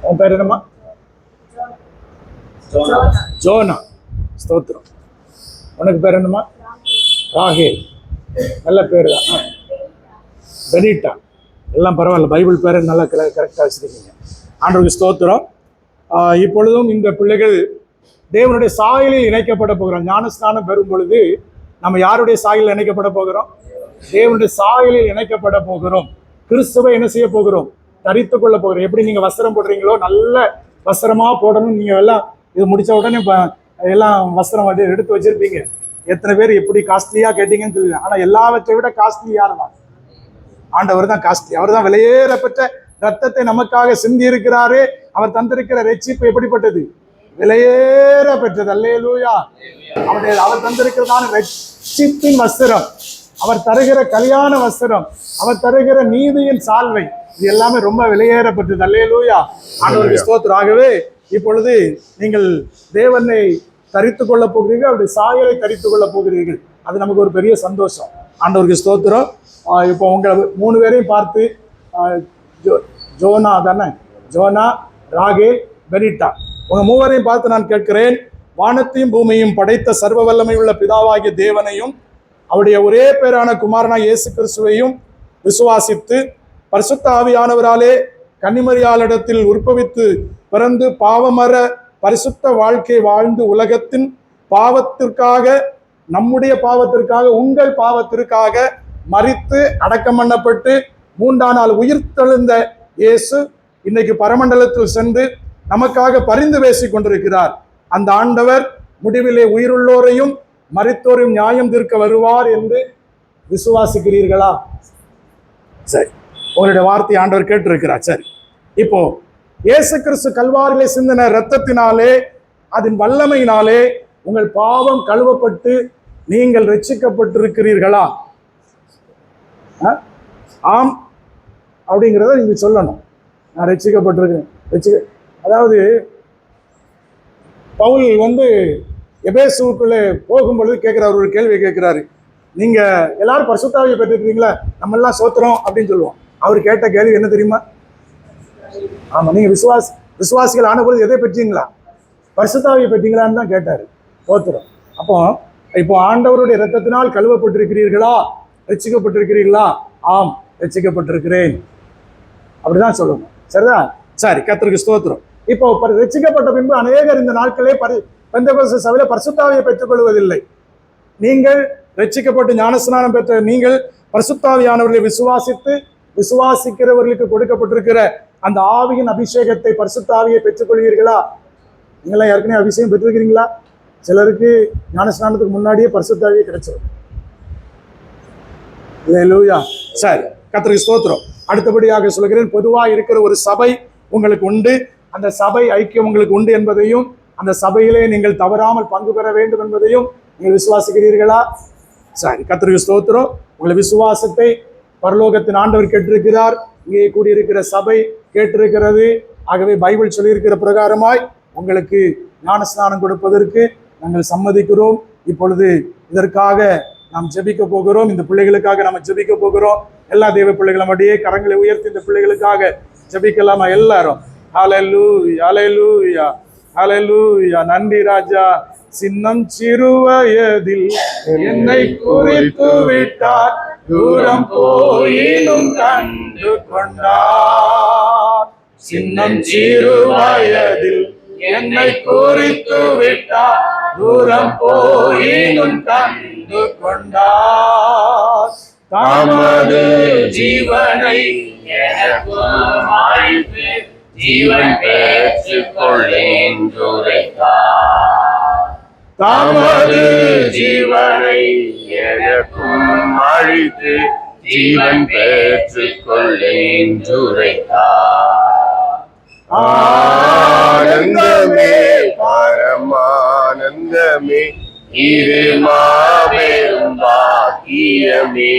உன் பேர் என்னம்மா? ஜோனா. ஸ்தோத்திரம். உனக்கு பேர் என்னம்மா? ராகேல். நல்ல பேர் தான். பெனிட்டா. எல்லாம் பரவாயில்ல, பைபிள் பேரை நல்லா கரெக்டாக வச்சுருக்கீங்க. ஆண்டவருக்கு ஸ்தோத்திரம். இப்பொழுதும் இந்த பிள்ளைகள் தேவனுடைய சாயலில் இணைக்கப்பட போகிறோம். ஞானஸ்நானம் பெறும் பொழுது நம்ம யாருடைய சாயலில் இணைக்கப்பட போகிறோம்? தேவனுடைய சாயலில் இணைக்கப்பட போகிறோம். கிறிஸ்துவை என்ன செய்ய போகிறோம்? தரித்து கொள்ள போகிறோம். எப்படி நீங்கள் வஸ்திரம் போடுறீங்களோ நல்ல வஸ்திரமாக போடணும். நீங்கள் எல்லாம் இது முடித்த உடனே எல்லாம் வஸ்திரம் எடுத்து வச்சிருப்பீங்க. எத்தனை பேர் எப்படி காஸ்ட்லியாக கேட்டீங்கன்னு தெரியுது. ஆனால் எல்லாவற்றை விட காஸ்ட்லி யார் தான்? ஆண்டவர் தான் காஸ்ட்லி. அவர் தான் விலையேறப்பட்ட ரத்தத்தை நமக்காக சிந்தி இருக்கிறாரு. அவர் தந்திருக்கிற ரட்சிப்பு எப்படிப்பட்டது? விலையேற பெற்றது. அல்லேலூயா. அவர் தந்திருக்கிறதான ரட்சிப்பின் வஸ்திரம், அவர் தருகிற கல்யாண வஸ்திரம், அவர் தருகிற நீதியின் சால்வை, இது எல்லாமே ரொம்ப விலையேறப்பட்டது. அல்லேலூயா. ஆண்டவருக்கு ஸ்தோத்திரம். ஆகவே இப்பொழுது நீங்கள் தேவனை தரித்து கொள்ள போகிறீர்கள், அவருடைய சாயலை தரித்து கொள்ள போகிறீர்கள். அது நமக்கு ஒரு பெரிய சந்தோஷம். ஆண்டவருக்கு ஸ்தோத்திரம். இப்போ உங்களை 3 பேரையும் பார்த்து, ஜோனா தானே, ஜோனா, ராகேல், பெனிட்டா, உங்க 3 பேரையும் பார்த்து நான் கேட்கிறேன், வானத்தையும் பூமியையும் படைத்த சர்வ வல்லமை உள்ள பிதாவாகிய தேவனையும் அவருடைய ஒரே பேரான குமாரனா இயேசு கிறிஸ்துவையும் விசுவாசித்து பரிசுத்த ஆவியானவராலே கன்னிமரியாளிடத்தில் உற்பவித்து பிறந்து பாவமர பரிசுத்த வாழ்க்கை வாழ்ந்து உலகத்தின் பாவத்திற்காக, நம்முடைய பாவத்திற்காக, உங்கள் பாவத்திற்காக மரித்து அடக்கம் பண்ணப்பட்டு 3ஆம் நாள் உயிர்த்தெழுந்த இயேசு இன்னைக்கு பரமண்டலத்தில் சென்று நமக்காக பரிந்து பேசிக் கொண்டிருக்கிறார். அந்த ஆண்டவர் முடிவிலே உயிருள்ளோரையும் மரித்தோரையும் நியாயம் தீர்க்க வருவார் என்று விசுவாசிக்கிறீர்களா? சரி, உங்களுடைய வார்த்தை ஆண்டவர் கேட்டிருக்கிறார். சரி, இப்போ இயேசு கிறிஸ்து கல்வாரிலே சிந்தின இரத்தத்தினாலே, அதன் வல்லமையினாலே உங்கள் பாவம் கழுவப்பட்டு நீங்கள் ரட்சிக்கப்பட்டிருக்கிறீர்களா? ஆம் அப்படிங்கிறத நீங்க சொல்லணும். நான் ரட்சிக்கப்பட்டிருக்கேன். அதாவது பவுல் எபேசுக்குள்ளே போகும்பொழுது கேட்கிறார், ஒரு கேள்வி கேட்கிறாரு. நீங்க எல்லாரும் பரிசுத்தாவியை பெற்றிருக்கீங்களா? நம்ம எல்லாம் சோத்திரம் அப்படின்னு சொல்லுவோம். அவர் கேட்ட கேள்வி என்ன தெரியுமா? ஆமா, நீங்க விசுவாசிகள் ஆன பொழுது எதை பெற்றீங்களா? பரிசுத்தாவியை பெற்றீங்களான்னு தான் கேட்டாரு. சோத்திரம். இப்போ ஆண்டவருடைய இரத்தத்தினால் கழுவப்பட்டிருக்கிறீர்களா? ரட்சிக்கப்பட்டிருக்கிறீர்களா? ஆம், ரட்சிக்கப்பட்டிருக்கிறேன். அப்படிதான் சொல்லணும். சரிதான்? சரி, கர்த்தருக்கு ஸ்தோத்திரம். இப்போ ரட்சிக்கப்பட்ட பின்பு அநேகர் இந்த நாட்களே பெந்தெகோஸ்தே சபையில பரிசுத்தாவியை பெற்றுக் கொள்வதில்லை. நீங்கள் ரட்சிக்கப்பட்டு ஞானஸ்நானம் பெற்ற நீங்கள் பரிசுத்தாவியானவர்களை விசுவாசிக்கிறவர்களுக்கு கொடுக்கப்பட்டிருக்கிற அந்த ஆவியின் அபிஷேகத்தை, பரிசுத்தாவியை பெற்றுக் கொள்வீர்களா? நீங்களாம் ஏற்கனவே அபிஷேகம் பெற்றிருக்கிறீங்களா? சிலருக்கு ஞானஸ்நானத்துக்கு முன்னாடியே பரிசுத்தாவியை கிடைச்சிடும். அல்லேலூயா. சரி, கர்த்தருக்கு ஸ்தோத்திரம். அடுத்தபடியாக சொல்கிறேன், பொதுவாக இருக்கிற ஒரு சபை உங்களுக்கு உண்டு. அந்த சபை ஐக்கியம் உங்களுக்கு உண்டு என்பதையும், அந்த சபையிலே நீங்கள் தவறாமல் பங்கு பெற வேண்டும் என்பதையும் நீங்கள் விசுவாசிக்கிறீர்களா? சரி, கர்த்தருக்கு ஸ்தோத்திரம். உங்களை விசுவாசத்தை பரலோகத்தின் ஆண்டவர் கேட்டிருக்கிறார். இங்கே கூடியிருக்கிற சபை கேட்டிருக்கிறது. ஆகவே பைபிள் சொல்லியிருக்கிற பிரகாரமாய் உங்களுக்கு ஞானஸ்நானம் கொடுப்பதற்கு நாங்கள் சம்மதிக்கிறோம். இப்பொழுது இதற்காக நாம் ஜெபிக்க போகிறோம். இந்த பிள்ளைகளுக்காக நாம் ஜெபிக்க போகிறோம். எல்லா தேவ பிள்ளைகளும் அப்படியே கரங்களை உயர்த்தி இந்த பிள்ளைகளுக்காக ஜெபிக்கலாமா? எல்லாரும் ஹல்லேலூயா, ஹல்லேலூயா, ஹல்லேலூயா. நன்றி ராஜா. சின்னம் சிறுவயதில் என்னை குறித்து விட்டார், தூரம் போயினும் கண்டு கொண்டார். சின்னம் சிறுவயதில் என்னை குறித்து விட்டார், தூரம் போயினும் கண்டு கொண்டார். தமது ஜீவனை ஜீவன் பெற்றுக் கொள்ளேன் உரைத்தார். தமது ஜீவனை எனக்கும் அழித்து ஜீவன் பெற்றுக் கொள்ளேன் உரைத்தார். ஆனந்தமே, பரமானந்தமே, இது மாபெரும் பாக்கியமே.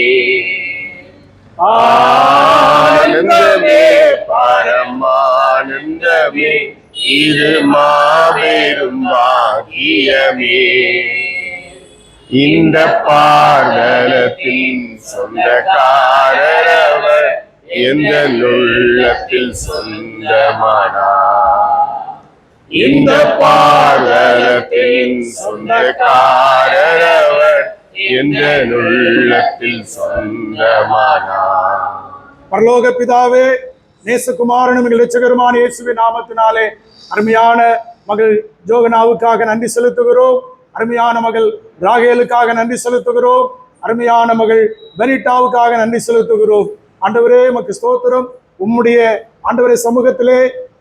ஆனந்தமே, பரமானந்தமே, இது மாபெரும் பாக்கியமே. இந்த பார்தலத்தின் சொந்தக்காரவர் எந்த உள்ளத்தில் சொந்தமானார். இந்த பாதலத்தின் சொந்தக்காரர் அவர், எந்த உள்ளத்தில் சொந்தமானார். பரலோக பிதாவே, நேசகுமாரனும் எங்கள் இரட்சகருமான இயேசுவின் நாமத்தினாலே அருமையான மகள் ஜோகனாவுக்காக நன்றி செலுத்துகிறோம். அருமையான மகள் ராகேலுக்காக நன்றி செலுத்துகிறோம். அருமையான மகள் பெனிட்டாவுக்காக நன்றி செலுத்துகிறோம். ஆண்டவரே உமக்கு ஸ்தோத்திரம். உம்முடைய ஆண்டவரே சமூகத்திலே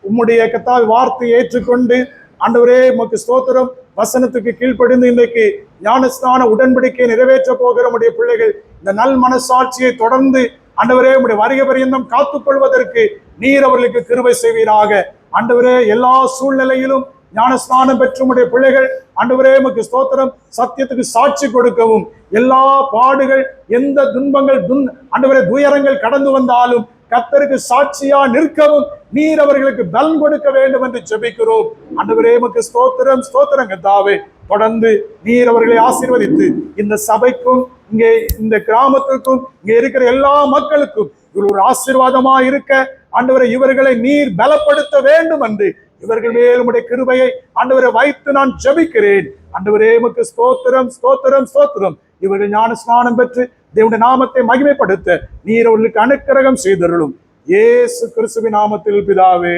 உம்முடைய கர்த்தாவை வார்த்தையை ஏற்றுக்கொண்டு ஆண்டவரே உமக்கு ஸ்தோத்திரம், வசனத்துக்கு கீழ்ப்படிந்து இன்றைக்கு ஞானஸ்தான உடன்படிக்கையை நிறைவேற்ற போகிற உடைய பிள்ளைகள் இந்த நல் மனசாட்சியை தொடர்ந்து ஆண்டவரே உடைய வருகை பரியந்தம் காத்துக்கொள்வதற்கு நீர் அவர்களுக்கு கிருபை செய்வீராக. ஆண்டவரே எல்லா சூழ்நிலையிலும் ஞானஸ்தானம் பெற்ற உடைய பிள்ளைகள் ஆண்டவரே உமக்கு ஸ்தோத்திரம் சத்தியத்துக்கு சாட்சி கொடுக்கவும், எல்லா பாடுகள் எந்த துன்பங்கள் ஆண்டவரே துயரங்கள் கடந்து வந்தாலும் கர்த்தருக்கு சாட்சியா நிற்கவும் நீர் அவர்களுக்கு பலன் கொடுக்க வேண்டும் என்று ஜெபிக்கிறோம். ஆண்டவரே உமக்கு ஸ்தோத்திரம் ஸ்தோத்திரம் கர்த்தாவே. தொடர்ந்து நீர் அவர்களை ஆசீர்வதித்து இந்த சபைக்கும் இங்கே இந்த கிராமத்திற்கும் இங்கே இருக்கிற எல்லா மக்களுக்கும் இவர் ஒரு ஆசீர்வாதமா இருக்க ஆண்டவரை இவர்களை நீர் பலப்படுத்த வேண்டும் என்று இவர்கள் மேல் உம்முடைய கிருபையை ஆண்டவரை வைத்து நான் ஜெபிக்கிறேன். ஆண்டவரே உமக்கு ஸ்தோத்திரம் ஸ்தோத்திரம் ஸ்தோத்திரம். இவர்கள் ஞான ஸ்நானம் பெற்று தேவனுடைய நாமத்தை மகிமைப்படுத்த நீர் அவர்களுக்கு அனுக்கிரகம் செய்தருளும். இயேசு கிறிஸ்துவின் நாமத்தில் பிதாவே,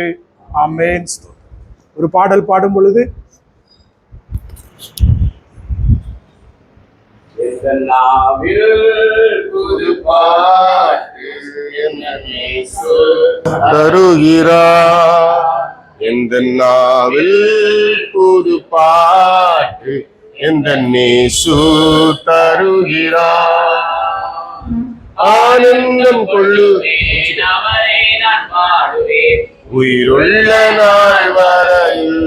ஆமென். ஒரு பாடல் பாடும் பொழுது தருகிறார் எந்த நாவில் புது பாட்டு, எந்த நேசு தருகிறார். ஆனந்தம் கொள்ளுவேன் அவரை நான் பாடுவேன், உயிருள்ள நாள் வரையில்.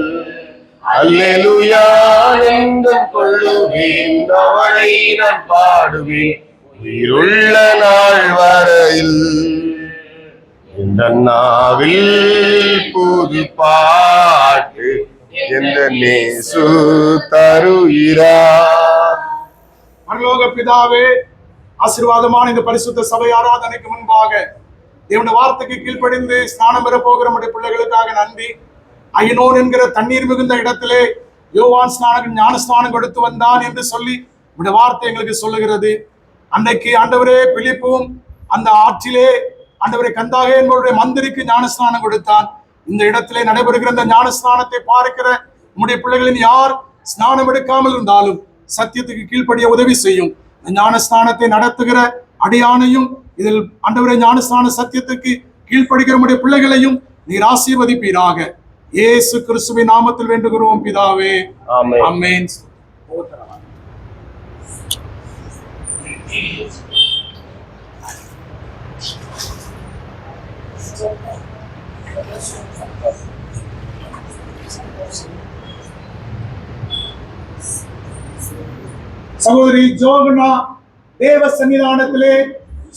அல்லேலூயா. ஆனந்தம் கொள்ளுவேன் அவரை நான் பாடுவேன், உயிருள்ள நாள் வரையில். இந்த நாவில் புது பாட்டு, எந்த நேசு தருகிறார். பரலோக பிதாவே, ஆசீர்வாதமான இந்த பரிசுத்த சபை ஆராதனைக்கு முன்பாக தேவனுடைய வார்த்தைக்கு கீழ்ப்படிந்து ஸ்நானம் பெற போகிற நம்முடைய பிள்ளைகளுக்காக நன்றி. ஐயனோன் என்கிற தண்ணீர் மிகுந்த இடத்திலே யோவான் ஸ்நானகன் ஞானஸ்நானம் கொடுத்து வந்தான் என்று சொல்லி நம்முடைய வார்த்தை எங்களுக்கு சொல்லுகிறது. அன்றைக்கு ஆண்டவரே பிலிப்பும் அந்த ஆற்றிலே ஆண்டவரை கந்தாக என்பவருடைய மந்திரிக்கு ஞானஸ்நானம் கொடுத்தான். இந்த இடத்திலே நடைபெறுகிற இந்த ஞானஸ்நானத்தை பார்க்கிற நம்முடைய பிள்ளைகளின் யார் ஸ்நானம் எடுக்காமல் இருந்தாலும் சத்தியத்துக்கு கீழ்ப்படிய உதவி செய்யும். ஞானஸ்நானத்தை நடத்துகிற அடியானையும் இதில் ஆண்டவரே ஞானஸ்நான சத்தியத்துக்கு கீழ்ப்படுகிற நம்முடைய பிள்ளைகளையும் நீர் ஆசீர்வதிப்பீராக. இயேசு கிறிஸ்துவின் நாமத்தில் வேண்டுகிறோம் பிதாவே, ஆமென். சகோதரி ஜோகனா தேவ சன்னிதானத்திலே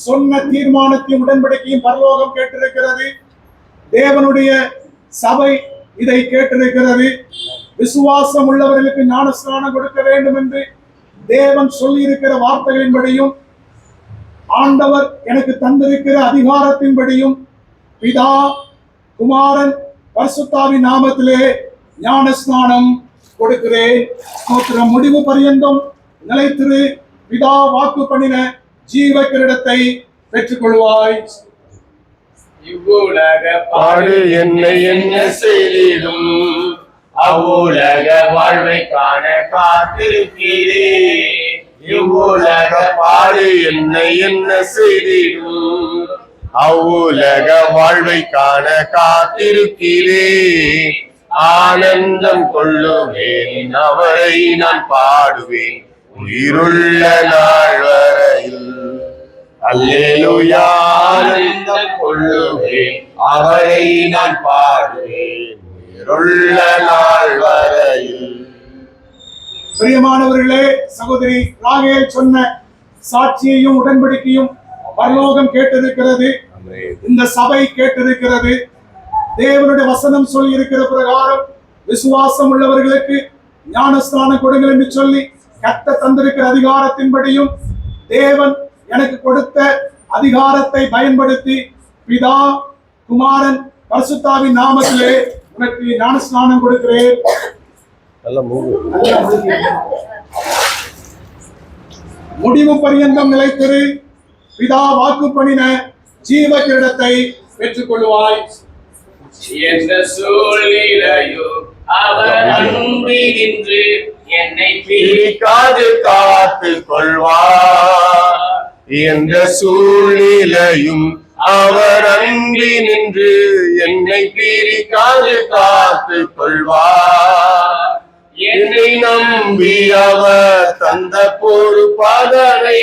சொன்ன தீர்மானத்தையும் உடன்படிக்கையும் பரலோகம் கேட்டிருக்கிறது. தேவனுடைய சபை இதை கேட்டிருக்கிறது. விசுவாசம் உள்ளவர்களுக்கு ஞானஸ்நானம் கொடுக்க வேண்டும் என்று தேவன் சொல்லி இருக்கிற வார்த்தைகளின்படியும் ஆண்டவர் எனக்கு தந்திருக்கிற அதிகாரத்தின்படியும் பிதா குமாரன் பரிசுத்தாவின் நாமத்திலே ஞானஸ்நானம் கொடுக்கிறேன். ஸ்தோத்திரம். முடிவு பரியந்தம் நிலைத்திரு. பிதா வாக்கு பண்ணின ஜீவ கிரீடத்தை பெற்றுக் கொள்வாய். இவ்வுலக பாடு என்னை என்ன செய்திடும், அவ்வுலக வாழ்வை காண காத்திருக்கிறேன். இவ்வுலக பாடு என்னை என்ன செய்திடும், அவ்வுலக வாழ்வை காண காத்திருக்கிறேன். ஆனந்தம் கொள்ளுவேன் அவரை நான் பாடுவேன், உயிருள்ள நாள் வரையில். அல்லேலூயா. ஆனந்தம் கொள்ளுவேன் அவரை நான் பாடுவேன், உயிருள்ள நாள் வரையில். பிரியமானவர்களே, சகோதரி ராகேல் சொன்ன சாட்சியையும் உடன்படிக்கையும் பரலோகம் கேட்டிருக்கிறது. இந்த சபை கேட்டிருக்கிறது. தேவனுடைய வசனம் சொல்லி இருக்கிற பிரகாரம் விசுவாசம் உள்ளவர்களுக்கு ஞானஸ்நானம் கொடுங்கள் என்று சொல்லி கர்த்தர் தந்திருக்கிற அதிகாரத்தின்படியும் தேவன் எனக்கு கொடுத்த அதிகாரத்தை பயன்படுத்தி பிதா குமாரன் பரிசுத்தாவின் நாமத்திலே உனக்கு ஞானஸ்நானம் கொடுக்கிறேன். நல்ல மூவு. முடிவு பரியந்தம் நிலைத்திரு. பிதா வாக்கு பண்ணின ஜீவ கிரீடத்தை பெற்றுக் கொள்வாய். என்ற சூழ்நிலையோ அவர் அன்பினின்று என்னை பிரிக்காது காத்து கொள்வார். என்ற சூழ்நிலையும் அவர் அன்பினின்று என்னை பிரிக்காது காத்து கொள்வார். என்னை நம்பி அவர் தந்த பொறுப்பாதனை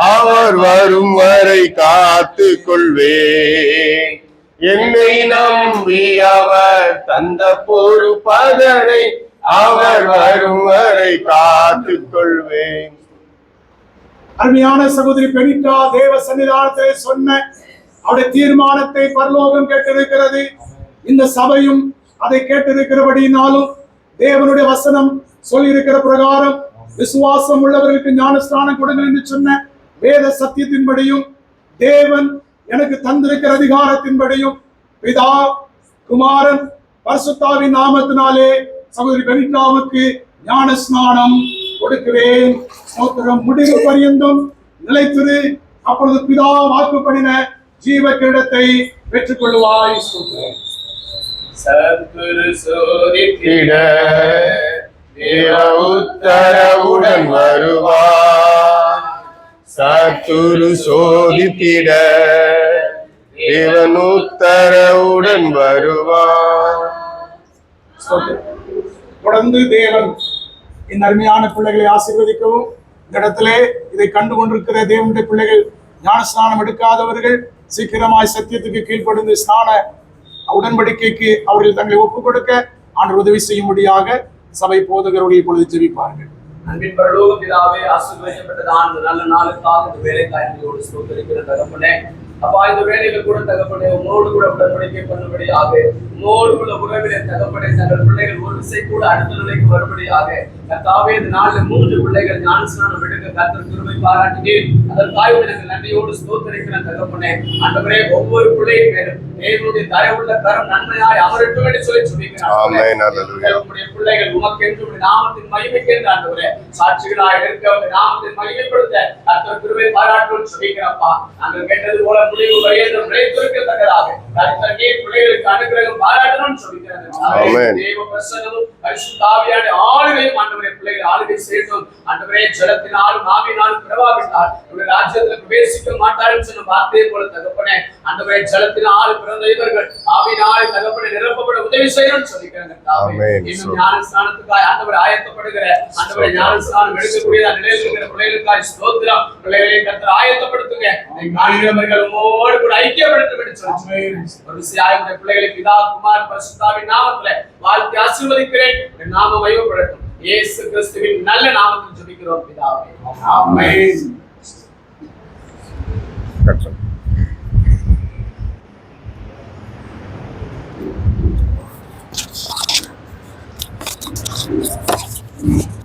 அவர் வரும் வரை காத்து கொள்வேன். என்னை நம்பி அவர் தந்த பொறுப்பாதனை அவர் வரும் வரை காத்து கொள்வேன். அருமையான சகோதரி பெனிட்டா தேவ சன்னிதானத்திலே சொன்ன அவருடைய தீர்மானத்தை பரலோகம் கேட்டிருக்கிறது. இந்த சபையும் அதை கேட்டிருக்கிறபடினாலும் தேவனுடைய வசனம் சொல்லியிருக்கிற பிரகாரம் விசுவாசம் உள்ளவர்களுக்கு ஞானஸ்நானம் கொடுங்கள் என்று சொன்ன வேத சத்தியத்தின்படியும் தேவன் எனக்கு தந்திருக்கிற அதிகாரத்தின்படியும் பிதா குமாரன் பரிசுத்தாவின் நாமத்தினாலே சகோதரி பெனிட்டாவுக்கு ஞானஸ்நானம் கொடுக்கிறேன். ஸ்தோத்திரம். முடிவு பரியந்தம் நிலைத்திரு. அப்பொழுது பிதா வாக்கு பண்ணின ஜீவ கிரீடத்தை பெற்றுக் கொள்வாய். ஸ்தோத்திரம். சத்துரு சோதித்திட தேவ உத்தரவுடன் வருவார். சத்துரு சோதித்திட தேவன் உத்தரவுடன் வருவார். தொடர்ந்து தேவன் இந்த அருமையான பிள்ளைகளை ஆசீர்வதிக்கவும். இந்த இடத்திலே இதை கண்டு கொண்டிருக்கிற தேவனுடைய பிள்ளைகள் ஞானஸ்நானம் எடுக்காதவர்கள் சீக்கிரமாய் சத்தியத்துக்கு கீழ்ப்படிந்து ஸ்நான உடன்படிக்கைக்கு அவர்கள் தங்களை ஒப்புக் கொடுக்க ஆண்டவர் உதவி செய்யும்படியாக சபை போதகருடைய பொழுது ஜெபிப்பார்கள். அன்பின் பரலோக பிதாவே, ஆசீர்வதிக்கப்பட்டதான இந்த நல்ல நாளுக்காக இந்த வேலைக்காய் நன்றியோடு ஸ்தோத்திரிக்கிற தகப்பனே. அப்பா, இந்த வேலையில கூட தகப்பனே உங்களோடு கூட உடன்படிக்கை பண்ணும்படியாக உங்களோடு உள்ள உறவிலே தகப்பனே தங்கள் பிள்ளைகள் ஒரு விசை கூட அடுத்த நிலைக்கு வரும்படியாக கர்த்தாவே இந்த நாளில் 3 பிள்ளைகள் ஞானஸ்நானம் எடுக்க கர்த்தர் கிருபை பாராட்டினீர். அதற்காக நாங்கள் நன்றியோடு ஸ்தோத்திரிக்கிற தகப்பனே. ஆண்டவரே, ஒவ்வொரு பிள்ளையின் மேலும் தேவனுடைய தயவுள்ள கரம் நன்மையாய் அமரட்டும் என்று சொல்லி சொல்லிக்கிறார். ஆமென். அல்லேலூயா. உம்முடைய பிள்ளைகள் உமக்கென்று உம்முடைய நாமத்தின் மகிமைக்கென்று ஆண்டவரே சாட்சிகளாய் இருக்க உம்முடைய நாமத்தின் மகிமைப்படுத்த கர்த்தர் கிருபை பாராட்டும் சொல்லிக்கிறப்பா. நாங்கள் கேட்டது போல முடிவு பரியந்தம் நிலைத்திருக்கத்தக்கதாக கர்த்தர் நீர் பிள்ளைகளுக்கு அனுகிரகம் பாராட்டணும்னு சொல்லிக்கிறார். ஆமென். தேவ பிரசன்னமும் பரிசுத்த ஆவியானவருடைய ஆளுகையும் ஆண்டவரே பிள்ளைகள் ஆளுகை செய்யட்டும். ஆண்டவரே, ஜலத்தினாலும் ஆவியினாலும் பிறவாவிட்டால் உங்களுடைய ராஜ்யத்தில் பிரவேசிக்க மாட்டார்கள் சொன்ன வார்த்தையை போல தகப்பனே ஆண்டவரே ஜலத்தினால் பிறந்த இவர்கள் ஆவியினால் தகப்பனை நிரப்பப்பட உதவி செய்யணும்னு சொல்லிக்கிறாங்க. இன்னும் ஞானஸ்நானத்துக்காய் ஆண்டவர் ஆயத்தப்படுகிற ஆண்டவரை ஞானஸ்நானம் எடுக்கக்கூடிய நிலையில் இருக்கிற பிள்ளைகளுக்காய் ஸ்தோத்திரம். பிள்ளைகளை கர்த்தர் ஆயத்தப்படுத்துங்க. காண்கிறவர்கள் உம்மோடு கூட ஐக்கியப்படுத்தும் என்று சொல்லி ஒரு விசையாய் பிள்ளைகளை பிதா குமார் பரிசுத்தாவின் நாமத்திலே வாழ்த்தி ஆசீர்வதிக்கிறேன். நாம மகிமைப்படட்டும். இயேசு கிறிஸ்துவின் நல்ல நாமத்தில் ஜெபிக்கிறோம் பிதாவே. ஆமென். Thank you.